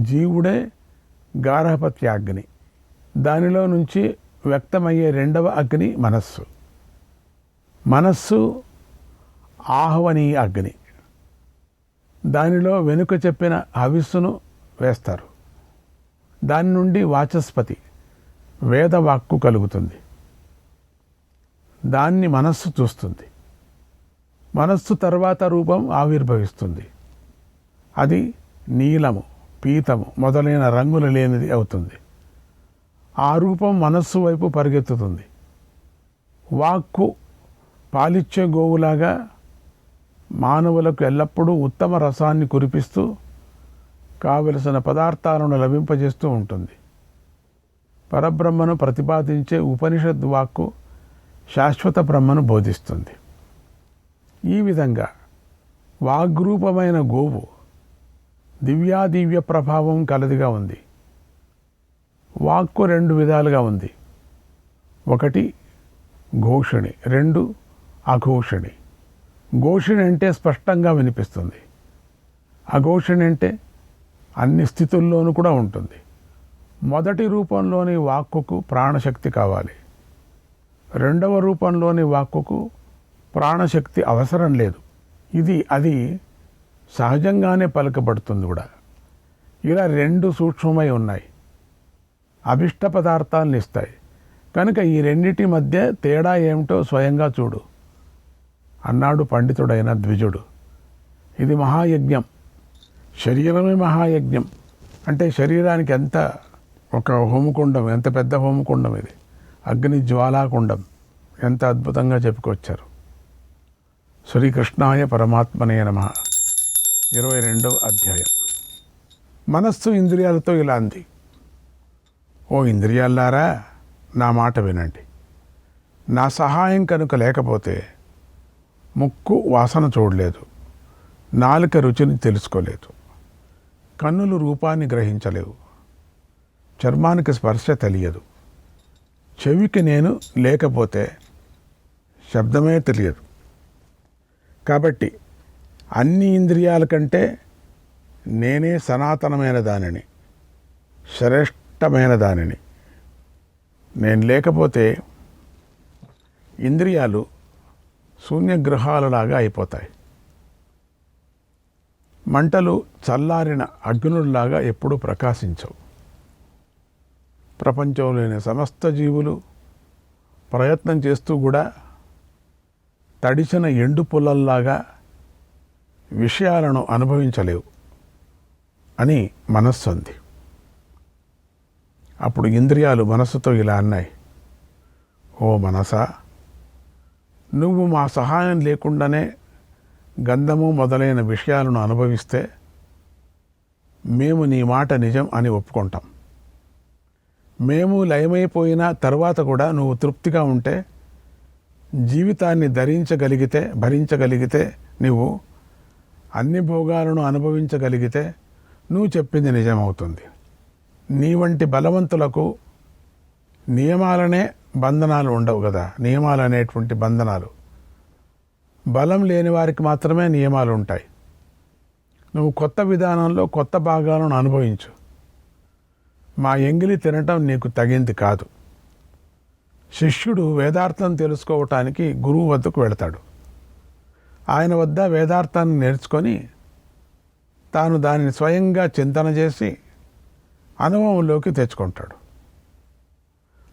జీవుడే గార్హపత్య అగ్ని. దానిలో నుంచి వ్యక్తమయ్యే రెండవ అగ్ని మనస్సు. మనస్సు ఆహ్వనీయ అగ్ని. దానిలో వెనుక చెప్పిన హవిస్సును వేస్తారు. దాని నుండి వాచస్పతి వేదవాక్కు కలుగుతుంది. దాన్ని మనస్సు చూస్తుంది. మనస్సు తర్వాత రూపం ఆవిర్భవిస్తుంది. అది నీలము, పీతము మొదలైన రంగులు లేనిది అవుతుంది. ఆ రూపం మనస్సు వైపు పరిగెత్తుతుంది. వాక్కు పాలిచ్చే గోవులాగా మానవులకు ఎల్లప్పుడూ ఉత్తమ రసాన్ని కురిపిస్తూ కావలసిన పదార్థాలను లభింపజేస్తూ ఉంటుంది. పరబ్రహ్మను ప్రతిపాదించే ఉపనిషద్ వాక్కు శాశ్వత బ్రహ్మను బోధిస్తుంది. ఈ విధంగా వాగ్రూపమైన గోవు దివ్యాదివ్య ప్రభావం కలదిగా ఉంది. వాక్కు రెండు విధాలుగా ఉంది. ఒకటి ఘోషిణి, రెండు అఘోషిణి. ఘోషిణి అంటే స్పష్టంగా వినిపిస్తుంది. అఘోషిణి అంటే అన్ని స్థితుల్లోనూ కూడా ఉంటుంది. మొదటి రూపంలోని వాక్కుకు ప్రాణశక్తి కావాలి. రెండవ రూపంలోని వాక్కుకు ప్రాణశక్తి అవసరం లేదు. అది సహజంగానే పలుకబడుతుంది కూడా. ఇలా రెండు సూక్ష్మమై ఉన్నాయి. అభిష్ట పదార్థాలను ఇస్తాయి. కనుక ఈ రెండిటి మధ్య తేడా ఏమిటో స్వయంగా చూడు అన్నాడు పండితుడైన ద్విజుడు. ఇది మహాయజ్ఞం. శరీరమే మహాయజ్ఞం. అంటే శరీరానికి ఎంత ఒక హోమకుండం, ఎంత పెద్ద హోమకుండం ఇది. అగ్ని జ్వాలాకుండం. ఎంత అద్భుతంగా చెప్పుకొచ్చారు. శ్రీకృష్ణాయ పరమాత్మనే నమః. 22వ అధ్యాయం. మనస్సు ఇంద్రియాలతో ఇలా అంది: ఓ ఇంద్రియాలారా, నా మాట వినండి. నా సహాయం కనుక లేకపోతే ముక్కు వాసన చూడలేదు, నాలుక రుచిని తెలుసుకోలేదు, కన్నులు రూపాన్ని గ్రహించలేవు, చర్మానికి స్పర్శ తెలియదు, చెవికి నేను లేకపోతే శబ్దమే తెలియదు. కాబట్టి అన్ని ఇంద్రియాల కంటే నేనే సనాతనమైన దానిని, శ్రేష్టమైన దానిని. నేను లేకపోతే ఇంద్రియాలు శూన్యగ్రహాలలాగా అయిపోతాయి. మంటలు చల్లారిన అగ్నుల్లాగా ఎప్పుడూ ప్రకాశించవు. ప్రపంచంలోని సమస్త జీవులు ప్రయత్నం చేస్తూ కూడా తడిసిన ఎండు పుల్లల్లాగా విషయాలను అనుభవించలేవు అని మనస్సు అంది. అప్పుడు ఇంద్రియాలు మనస్సుతో ఇలా అన్నాయి: ఓ మనసా, నువ్వు మా సహాయం లేకుండానే గంధము మొదలైన విషయాలను అనుభవిస్తే మేము నీ మాట నిజం అని ఒప్పుకుంటాం. మేము లయమైపోయిన తర్వాత కూడా నువ్వు తృప్తిగా ఉంటే, జీవితాన్ని భరించగలిగితే, నువ్వు అన్ని భోగాలను అనుభవించగలిగితే నువ్వు చెప్పింది నిజమవుతుంది. నీ వంటి బలవంతులకు నియమాలనే బంధనాలు ఉండవు కదా. నియమాలు అనేటువంటి బంధనాలు. బలం లేని వారికి మాత్రమే నియమాలు ఉంటాయి. నువ్వు కొత్త విధానంలో కొత్త భాగాలను అనుభవించు. మా ఎంగిలి తినటం నీకు తగింది కాదు. శిష్యుడు వేదార్థం తెలుసుకోవటానికి గురువు వద్దకు వెళతాడు. ఆయన వద్ద వేదార్థాన్ని నేర్చుకొని తాను దానిని స్వయంగా చింతన చేసి అనుభవంలోకి తెచ్చుకుంటాడు.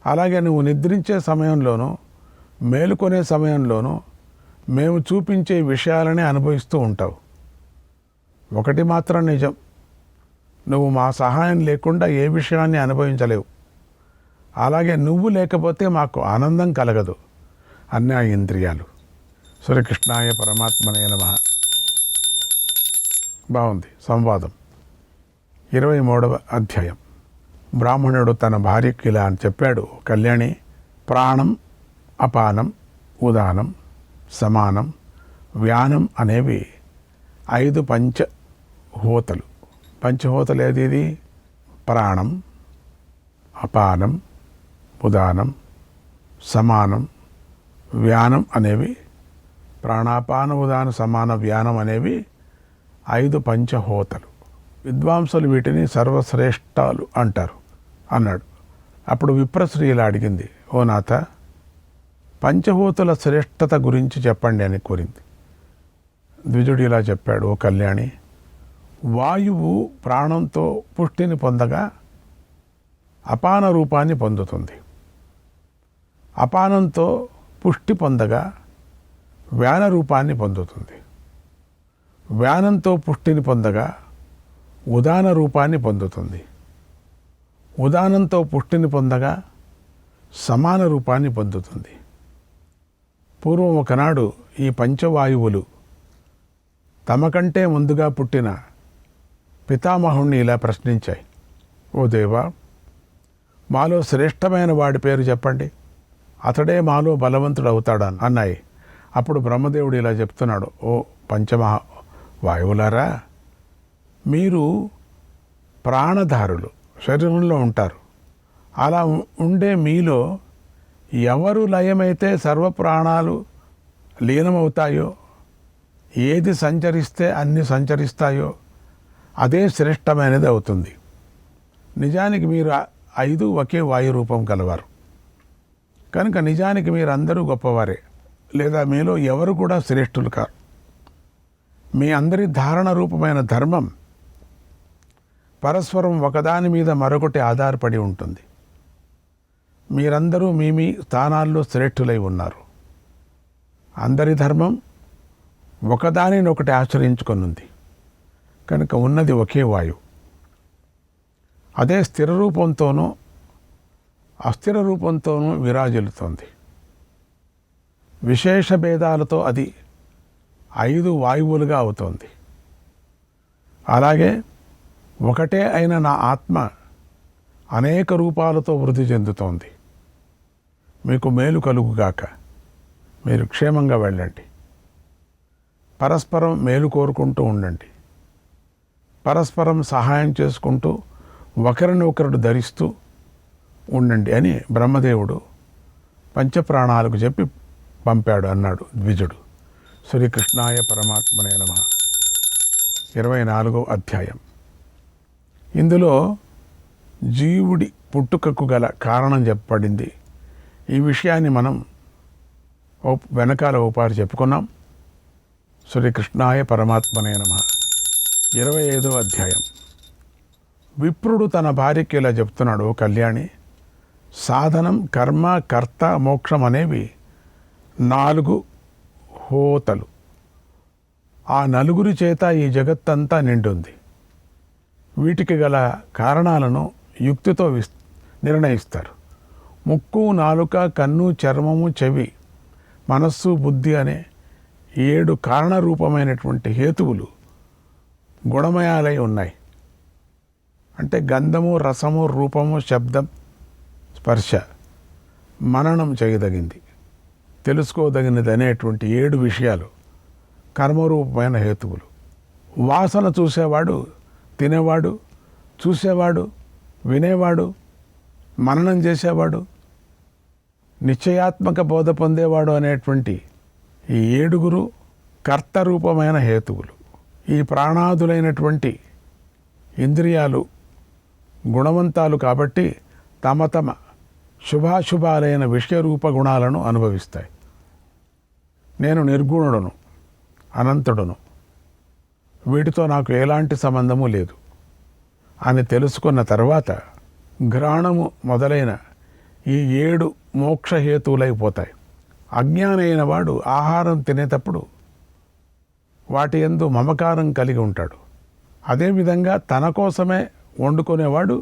అలాగే నువ్వు నిద్రించే సమయంలోనూ మేలుకొనే సమయంలోనూ మేము చూపించే విషయాలనే అనుభవిస్తూ ఉంటావు. ఒకటి మాత్రం నిజం: నువ్వు మా సహాయం లేకుండా ఏ విషయాన్ని అనుభవించలేవు. అలాగే నువ్వు లేకపోతే మాకు ఆనందం కలగదు అన్న ఇంద్రియాలు. శ్రీకృష్ణాయ పరమాత్మనే నమః. బాగుంది సంవాదం. 23వ అధ్యాయం. బ్రాహ్మణుడు తన భార్యకి ఇలా అని చెప్పాడు: కళ్యాణి, ప్రాణం, అపానం, ఉదానం, సమానం, వ్యానం అనేవి 5 పంచహోతలు. పంచహోతలు ఏది? ఇది ప్రాణం, అపానం, ఉదానం, సమానం, వ్యానం అనేవి, ప్రాణాపాన ఉదాన సమాన వ్యానం అనేవి 5 పంచహోతలు. విద్వాంసులు వీటిని సర్వశ్రేష్టాలు అంటారు అన్నాడు. అప్పుడు విప్రశ్రీ ఇలా అడిగింది, ఓ నాథ, పంచభూతుల శ్రేష్టత గురించి చెప్పండి అని కోరింది. ద్విజుడు ఇలా చెప్పాడు, ఓ కళ్యాణి, వాయువు ప్రాణంతో పుష్టిని పొందగా అపాన రూపాన్ని పొందుతుంది. అపానంతో పుష్టి పొందగా వ్యాన రూపాన్ని పొందుతుంది. వ్యానంతో పుష్టిని పొందగా ఉదాన రూపాన్ని పొందుతుంది. ఉదానంతో పుష్టిని పొందగా సమాన రూపాన్ని పొందుతుంది. పూర్వం ఒకనాడు ఈ పంచవాయువులు తమకంటే ముందుగా పుట్టిన పితామహుణ్ణి ఇలా ప్రశ్నించాయి, ఓ దేవా, మాలో శ్రేష్టమైన వాడి పేరు చెప్పండి, అతడే మాలో బలవంతుడు అవుతాడా అన్నాయి. అప్పుడు బ్రహ్మదేవుడు ఇలా చెప్తున్నాడు, ఓ పంచమహా వాయువులారా, మీరు ప్రాణధారులు, శరీరంలో ఉంటారు. అలా ఉండే మీలో ఎవరు లయమైతే సర్వప్రాణాలు లీనమవుతాయో, ఏది సంచరిస్తే అన్ని సంచరిస్తాయో అదే శ్రేష్టమైనది అవుతుంది. నిజానికి మీరు 5 ఒకే వాయు రూపం కలవారు కనుక నిజానికి మీరందరూ గొప్పవారే, లేదా మీలో ఎవరు కూడా శ్రేష్ఠులు కారు. మీ అందరి ధారణ రూపమైన ధర్మం పరస్పరం ఒకదాని మీద మరొకటి ఆధారపడి ఉంటుంది. మీరందరూ మీ మీ స్థానాల్లో శ్రేష్ఠులై ఉన్నారు. అందరి ధర్మం ఒకదానినొకటి ఆశ్రయించుకొనుంది కనుక ఉన్నది ఒకే వాయువు. అదే స్థిర రూపంతోనూ అస్థిర రూపంతోనూ విరాజిల్లుతోంది. విశేష భేదాలతో అది 5 వాయువులుగా అవుతోంది. అలాగే ఒకటే అయిన నా ఆత్మ అనేక రూపాలతో వృద్ధి చెందుతోంది. మీకు మేలు కలుగుగాక. మీరు క్షేమంగా వెళ్ళండి. పరస్పరం మేలు కోరుకుంటూ ఉండండి. పరస్పరం సహాయం చేసుకుంటూ ఒకరిని ఒకరు ధరిస్తూ ఉండండి అని బ్రహ్మదేవుడు పంచప్రాణాలకు చెప్పి పంపాడు అన్నాడు ద్విజుడు. శ్రీకృష్ణాయ పరమాత్మనే నమః. 24వ అధ్యాయం. ఇందులో జీవుడి పుట్టుకకు గల కారణం చెప్పబడింది. ఈ విషయాన్ని మనం వెనకాల ఓపారి చెప్పుకున్నాం. శ్రీకృష్ణాయ పరమాత్మనే నమః. 25వ అధ్యాయం. విప్రుడు తన భార్యకి ఇలా చెప్తున్నాడు, కళ్యాణి, సాధనం, కర్మ, కర్త, మోక్షం అనేవి 4 హోతలు. ఆ నలుగురి చేత ఈ జగత్తంతా నిండుంది. వీటికి గల కారణాలను యుక్తితో నిర్ణయిస్తారు. ముక్కు, నాలుక, కన్ను, చర్మము, చెవి, మనస్సు, బుద్ధి అనే 7 కారణరూపమైనటువంటి హేతువులు గుణమయాలై ఉన్నాయి. అంటే గంధము, రసము, రూపము, శబ్దం, స్పర్శ మననం చేయదగింది, తెలుసుకోదగినది అనేటువంటి 7 విషయాలు కర్మరూపమైన హేతువులు. వాసన చూసేవాడు, తినేవాడు, చూసేవాడు, వినేవాడు, మననం చేసేవాడు, నిశ్చయాత్మక బోధ పొందేవాడు అనేటువంటి ఈ 7 కర్తరూపమైన హేతువులు. ఈ ప్రాణాదులైనటువంటి ఇంద్రియాలు గుణవంతాలు కాబట్టి తమ తమ శుభాశుభాలైన విషయరూప గుణాలను అనుభవిస్తాయి. నేను నిర్గుణుడును, అనంతుడును, వీటితో నాకు ఎలాంటి సంబంధము లేదు అని తెలుసుకున్న తర్వాత ఘ్రాణము మొదలైన ఈ 7 మోక్షహేతువులైపోతాయి. అజ్ఞానైన వాడు ఆహారం తినేటప్పుడు వాటి యందు మమకారం కలిగి ఉంటాడు. అదేవిధంగా తన కోసమే వండుకునేవాడు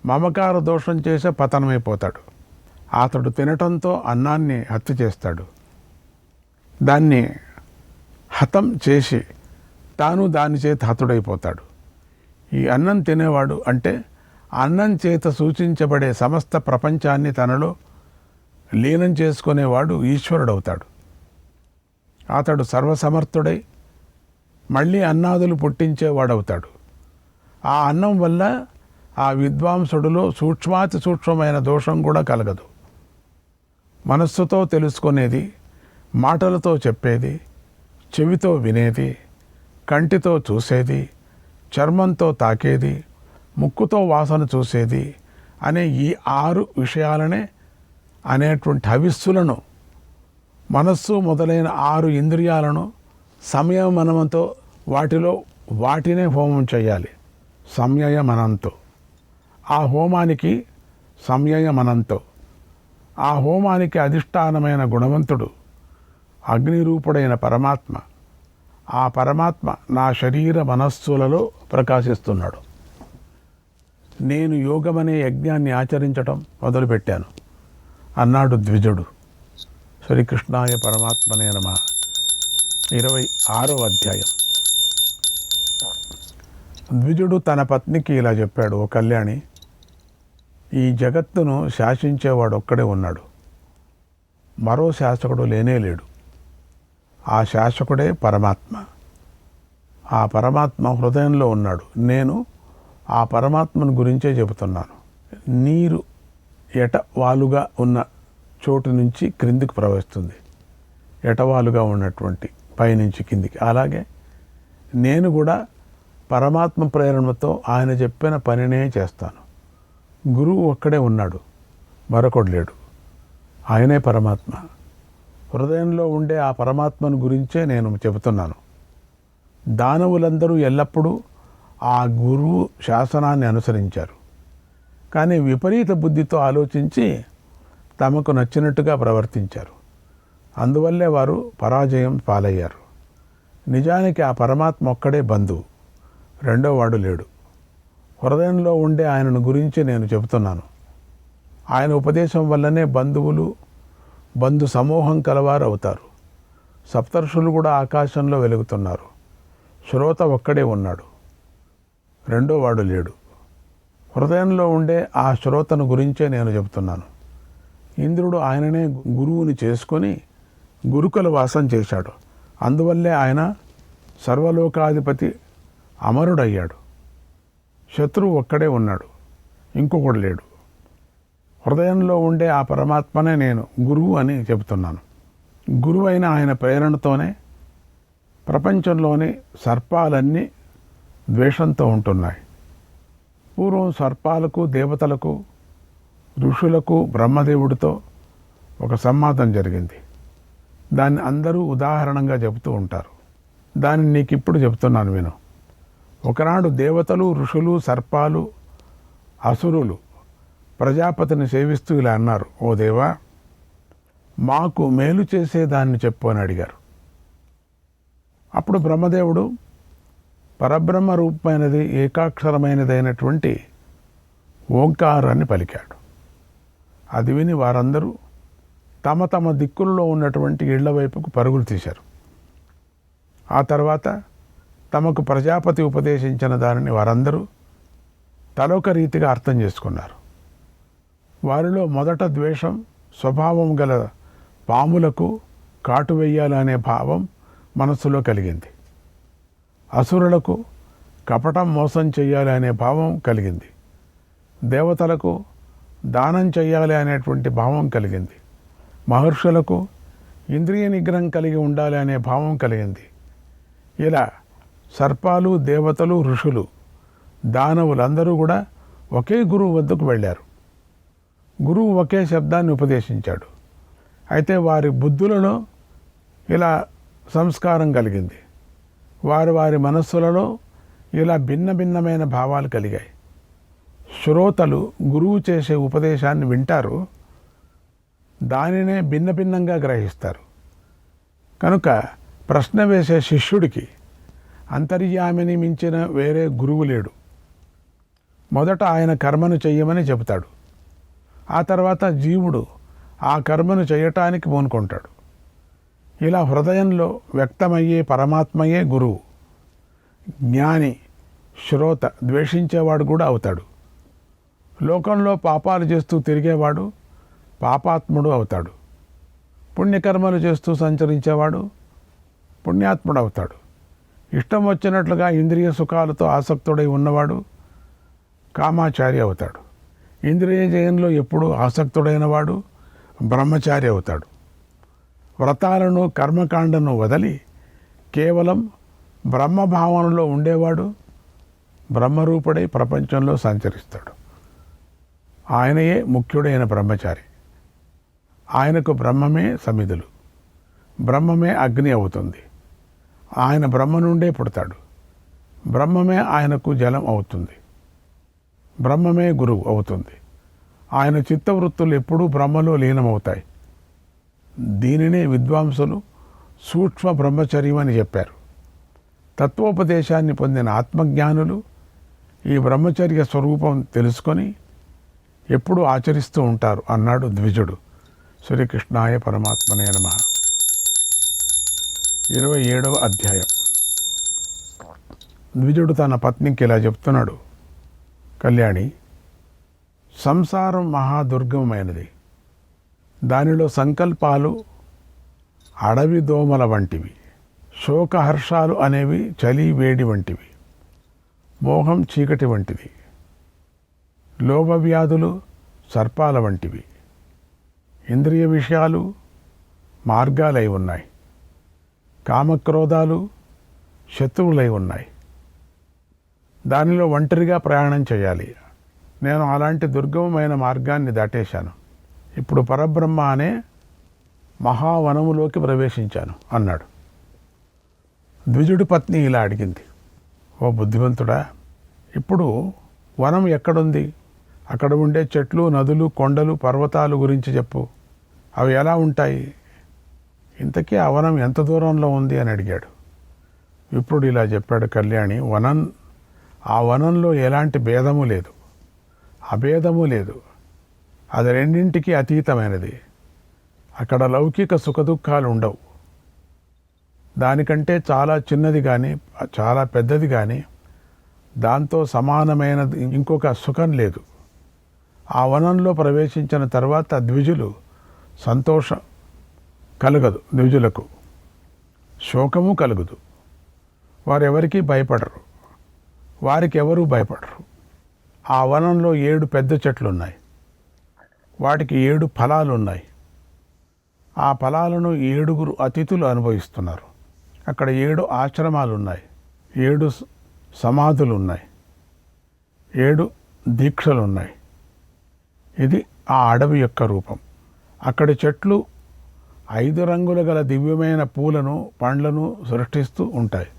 మమకార దోషం చేసే పతనమైపోతాడు. అతడు తినటంతో అన్నాన్ని హత్య చేస్తాడు. దాన్ని హతం చేసి తాను దాని చేత హతుడైపోతాడు. ఈ అన్నం తినేవాడు అంటే అన్నం చేత సూచించబడే సమస్త ప్రపంచాన్ని తనలో లీనం చేసుకునేవాడు ఈశ్వరుడవుతాడు. అతడు సర్వసమర్థుడై మళ్ళీ అన్నాదులు పుట్టించేవాడవుతాడు. ఆ అన్నం వల్ల ఆ విద్వాంసుడిలో సూక్ష్మాతి సూక్ష్మమైన దోషం కూడా కలగదు. మనస్సుతో తెలుసుకునేది, మాటలతో చెప్పేది, చెవితో వినేది, కంటితో చూసేది, చర్మంతో తాకేది, ముక్కుతో వాసన చూసేది అనే ఈ 6 విషయాలనే అనేటువంటి హవిస్సులను, మనస్సు మొదలైన 6 ఇంద్రియాలను సంయమనంతో వాటినే హోమం చేయాలి. సంయమనంతో. ఆ హోమానికి సంయమనంతో ఆ హోమానికి అధిష్టానమైన గుణవంతుడు అగ్నిరూపుడైన పరమాత్మ. ఆ పరమాత్మ నా శరీర మనస్సులలో ప్రకాశిస్తున్నాడు. నేను యోగమనే యజ్ఞాన్ని ఆచరించటం మొదలుపెట్టాను అన్నాడు ద్విజుడు. శ్రీకృష్ణాయ పరమాత్మనే నమః. 26వ అధ్యాయం. ద్విజుడు తన పత్నికి ఇలా చెప్పాడు: ఓ కళ్యాణి, ఈ జగత్తును శాసించేవాడు ఒక్కడే ఉన్నాడు. మరో శాసకుడు లేనే లేడు. ఆ శాసకుడే పరమాత్మ. ఆ పరమాత్మ హృదయంలో ఉన్నాడు. నేను ఆ పరమాత్మను గురించే చెబుతున్నాను. నీరు ఎటవాలుగా ఉన్న చోటు నుంచి క్రిందికి ప్రవహిస్తుంది, ఎటవాలుగా ఉన్నటువంటి పైనుంచి కిందికి. అలాగే నేను కూడా పరమాత్మ ప్రేరణతో ఆయన చెప్పిన పనినే చేస్తాను. గురువు ఒక్కడే ఉన్నాడు, మరొకడు లేడు. ఆయనే పరమాత్మ. హృదయంలో ఉండే ఆ పరమాత్మను గురించే నేను చెబుతున్నాను. దానవులందరూ ఎల్లప్పుడూ ఆ గురువు శాసనాన్ని అనుసరించారు. కానీ విపరీత బుద్ధితో ఆలోచించి తమకు నచ్చినట్టుగా ప్రవర్తించారు. అందువల్లే వారు పరాజయం పాలయ్యారు. నిజానికి ఆ పరమాత్మ ఒక్కడే బంధువు, రెండో వాడు లేడు. హృదయంలో ఉండే ఆయనను గురించి నేను చెబుతున్నాను. ఆయన ఉపదేశం వల్లనే బంధు సమూహం కలవారు అవుతారు. సప్తర్షులు కూడా ఆకాశంలో వెలుగుతున్నారు. శ్రోత ఒక్కడే ఉన్నాడు, రెండో వాడు లేడు. హృదయంలో ఉండే ఆ శ్రోతను గురించే నేను చెబుతున్నాను. ఇంద్రుడు ఆయననే గురువుని చేసుకొని గురుకుల వాసం చేశాడు. అందువల్లే ఆయన సర్వలోకాధిపతి అమరుడయ్యాడు. శత్రువు ఒక్కడే ఉన్నాడు, ఇంకొకడు లేడు. హృదయంలో ఉండే ఆ పరమాత్మనే నేను గురువు అని చెబుతున్నాను. గురువైన ఆయన ప్రేరణతోనే ప్రపంచంలోని సర్పాలన్నీ ద్వేషంతో ఉంటున్నాయి. పూర్వం సర్పాలకు, దేవతలకు, ఋషులకు బ్రహ్మదేవుడితో ఒక సంవాదం జరిగింది. దాన్ని అందరూ ఉదాహరణంగా చెబుతూ ఉంటారు. దాన్ని నీకు ఇప్పుడు చెబుతున్నాను విను. ఒకనాడు దేవతలు, ఋషులు, సర్పాలు, అసురులు ప్రజాపతిని సేవిస్తూ ఇలా అన్నారు: ఓ దేవా, మాకు మేలు చేసేదాన్ని చెప్పు అని అడిగారు. అప్పుడు బ్రహ్మదేవుడు పరబ్రహ్మ రూపమైనది, ఏకాక్షరమైనదైనటువంటి ఓంకారాన్ని పలికాడు. అది విని వారందరూ తమ తమ దిక్కుల్లో ఉన్నటువంటి ఇళ్ల వైపుకు పరుగులు తీశారు. ఆ తర్వాత తమకు ప్రజాపతి ఉపదేశించిన దానిని వారందరూ తలొక రీతిగా అర్థం చేసుకున్నారు. వారిలో మొదట ద్వేషం స్వభావం గల పాములకు కాటు వేయాలనే భావం మనస్సులో కలిగింది. అసురులకు కపటం మోసం చేయాలి అనే భావం కలిగింది. దేవతలకు దానం చేయాలి అనేటువంటి భావం కలిగింది. మహర్షులకు ఇంద్రియ నిగ్రహం కలిగి ఉండాలి అనే భావం కలిగింది. ఇలా సర్పాలు, దేవతలు, ఋషులు, దానవులందరూ కూడా ఒకే గురువు వద్దకు వెళ్ళారు. గురువు ఒకే శబ్దాన్ని ఉపదేశించాడు. అయితే వారి బుద్ధులలో ఇలా సంస్కారం కలిగింది. వారి మనస్సులలో ఇలా భిన్న భిన్నమైన భావాలు కలిగాయి. శ్రోతలు గురువు చేసే ఉపదేశాన్ని వింటారు, దానినే భిన్న భిన్నంగా గ్రహిస్తారు. కనుక ప్రశ్న వేసే శిష్యుడికి అంతర్యామిని మించిన వేరే గురువు లేడు. మొదట ఆయన కర్మను చెయ్యమని చెబుతాడు. ఆ తర్వాత జీవుడు ఆ కర్మను చేయటానికి పూనుకుంటాడు. ఇలా హృదయంలో వ్యక్తమయ్యే పరమాత్మయే గురువు. జ్ఞాని, శ్రోత, ద్వేషించేవాడు కూడా అవుతాడు. లోకంలో పాపాలు చేస్తూ తిరిగేవాడు పాపాత్ముడు అవుతాడు. పుణ్యకర్మలు చేస్తూ సంచరించేవాడు పుణ్యాత్ముడు అవుతాడు. ఇష్టం వచ్చినట్లుగా ఇంద్రియ సుఖాలతో ఆసక్తుడై ఉన్నవాడు కామాచారి అవుతాడు. ఇంద్రియ జయంలో ఎప్పుడూ ఆసక్తుడైన వాడు బ్రహ్మచారి అవుతాడు. వ్రతాలను, కర్మకాండను వదలి కేవలం బ్రహ్మభావనలో ఉండేవాడు బ్రహ్మరూపుడై ప్రపంచంలో సంచరిస్తాడు. ఆయనయే ముఖ్యుడైన బ్రహ్మచారి. ఆయనకు బ్రహ్మమే సమిధులు, బ్రహ్మమే అగ్ని అవుతుంది. ఆయన బ్రహ్మ నుండే పుడతాడు. బ్రహ్మమే ఆయనకు జలం అవుతుంది. బ్రహ్మమే గురువు అవుతుంది. ఆయన చిత్తవృత్తులు ఎప్పుడూ బ్రహ్మలో లీనమవుతాయి. దీనినే విద్వాంసులు సూక్ష్మ బ్రహ్మచర్యం అని చెప్పారు. తత్వోపదేశాన్ని పొందిన ఆత్మజ్ఞానులు ఈ బ్రహ్మచర్య స్వరూపం తెలుసుకొని ఎప్పుడూ ఆచరిస్తూ ఉంటారు అన్నాడు ద్విజుడు. శ్రీకృష్ణాయ పరమాత్మనే నమః. 27వ అధ్యాయం. ద్విజుడు తన పత్నికి ఇలా చెప్తున్నాడు. కళ్యాణి, సంసారం మహాదుర్గమైనది. దానిలో సంకల్పాలు అడవి దోమల వంటివి, శోకహర్షాలు అనేవి చలి వేడి వంటివి, మోహం చీకటి వంటిది, లోభవ్యాధులు సర్పాల వంటివి, ఇంద్రియ విషయాలు మార్గాలై ఉన్నాయి, కామక్రోధాలు శత్రువులై ఉన్నాయి. దానిలో ఒంటరిగా ప్రయాణం చేయాలి. నేను అలాంటి దుర్గమమైన మార్గాన్ని దాటేశాను. ఇప్పుడు పరబ్రహ్మ అనే మహావనములోకి ప్రవేశించాను అన్నాడు. ద్విజుడి పత్ని ఇలా అడిగింది. ఓ బుద్ధిమంతుడా, ఇప్పుడు వనం ఎక్కడుంది? అక్కడ ఉండే చెట్లు, నదులు, కొండలు, పర్వతాలు గురించి చెప్పు. అవి ఎలా ఉంటాయి? ఇంతకీ ఆ వనం ఎంత దూరంలో ఉంది అని అడిగాడు. విప్రుడు ఇలా చెప్పాడు. కళ్యాణి, ఆ వనంలో ఎలాంటి భేదము లేదు, అభేదము లేదు. అది రెండింటికి అతీతమైనది. అక్కడ లౌకిక సుఖదుఖాలు ఉండవు. దానికంటే చాలా చిన్నది కానీ చాలా పెద్దది కానీ దాంతో సమానమైనది ఇంకొక సుఖం లేదు. ఆ వనంలో ప్రవేశించిన తర్వాత ద్విజులు సంతోషం కలగదు, ద్విజులకు శోకము కలుగదు. వారెవరికీ భయపడరు, వారికి ఎవరూ భయపడరు. ఆ వనంలో 7 పెద్ద చెట్లున్నాయి. వాటికి 7 ఫలాలు ఉన్నాయి. ఆ ఫలాలను 7 అతిథులు అనుభవిస్తున్నారు. అక్కడ 7 ఆశ్రమాలు ఉన్నాయి, 7 సమాధులు ఉన్నాయి, 7 దీక్షలు ఉన్నాయి. ఇది ఆ అడవి యొక్క రూపం. అక్కడి చెట్లు 5 రంగుల గల దివ్యమైన పూలను, పండ్లను సృష్టిస్తూ ఉంటాయి.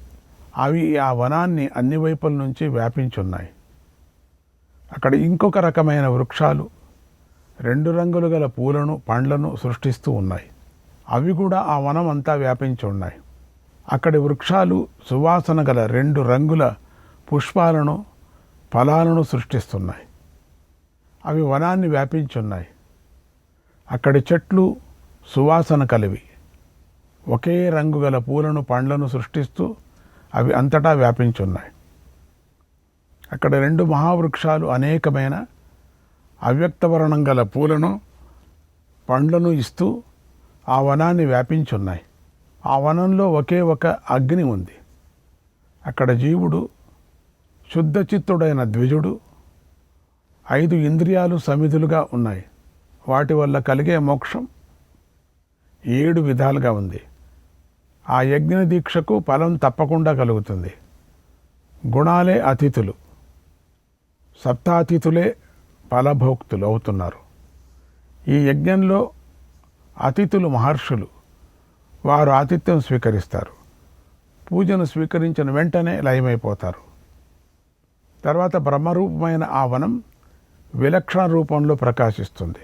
అవి ఆ వనాన్ని అన్ని వైపుల నుంచి వ్యాపించున్నాయి. అక్కడ ఇంకొక రకమైన వృక్షాలు 2 రంగులు గల పూలను, పండ్లను సృష్టిస్తూ ఉన్నాయి. అవి కూడా ఆ వనం అంతా వ్యాపించి ఉన్నాయి. అక్కడి వృక్షాలు సువాసన గల 2 రంగుల పుష్పాలను, ఫలాలను సృష్టిస్తున్నాయి. అవి వనాన్ని వ్యాపించున్నాయి. అక్కడి చెట్లు సువాసన కలివి, ఒకే రంగు గల పూలను, పండ్లను సృష్టిస్తూ అవి అంతటా వ్యాపించున్నాయి. అక్కడ 2 మహావృక్షాలు అనేకమైన అవ్యక్తవర్ణం గల పూలను, పండ్లను ఇస్తూ ఆ వనాన్ని వ్యాపించున్నాయి. ఆ వనంలో ఒకే ఒక అగ్ని ఉంది. అక్కడ జీవుడు, శుద్ధచిత్తుడైన ద్విజుడు, 5 ఇంద్రియాలు సమిధులుగా ఉన్నాయి. వాటి వల్ల కలిగే మోక్షం 7 విధాలుగా ఉంది. ఆ యజ్ఞ దీక్షకు ఫలం తప్పకుండా కలుగుతుంది. గుణాలే అతిథులు, సప్తాతిథులే ఫలభోక్తులు అవుతున్నారు. ఈ యజ్ఞంలో అతిథులు మహర్షులు. వారు ఆతిథ్యం స్వీకరిస్తారు. పూజను స్వీకరించిన వెంటనే లయమైపోతారు. తర్వాత బ్రహ్మరూపమైన ఆ వనం విలక్షణ రూపంలో ప్రకాశిస్తుంది.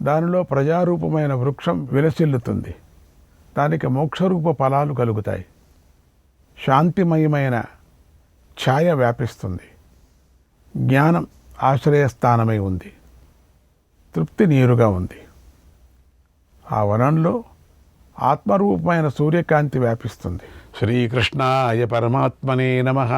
దానిలో ప్రజారూపమైన వృక్షం విలసిల్లుతుంది. దానికి మోక్షరూప ఫలాలు కలుగుతాయి. శాంతిమయమైన ఛాయ వ్యాపిస్తుంది. జ్ఞానం ఆశ్రయస్థానమై ఉంది. తృప్తి నీరుగా ఉంది. ఆ వనంలో ఆత్మరూపమైన సూర్యకాంతి వ్యాపిస్తుంది. శ్రీకృష్ణాయ పరమాత్మనే నమః.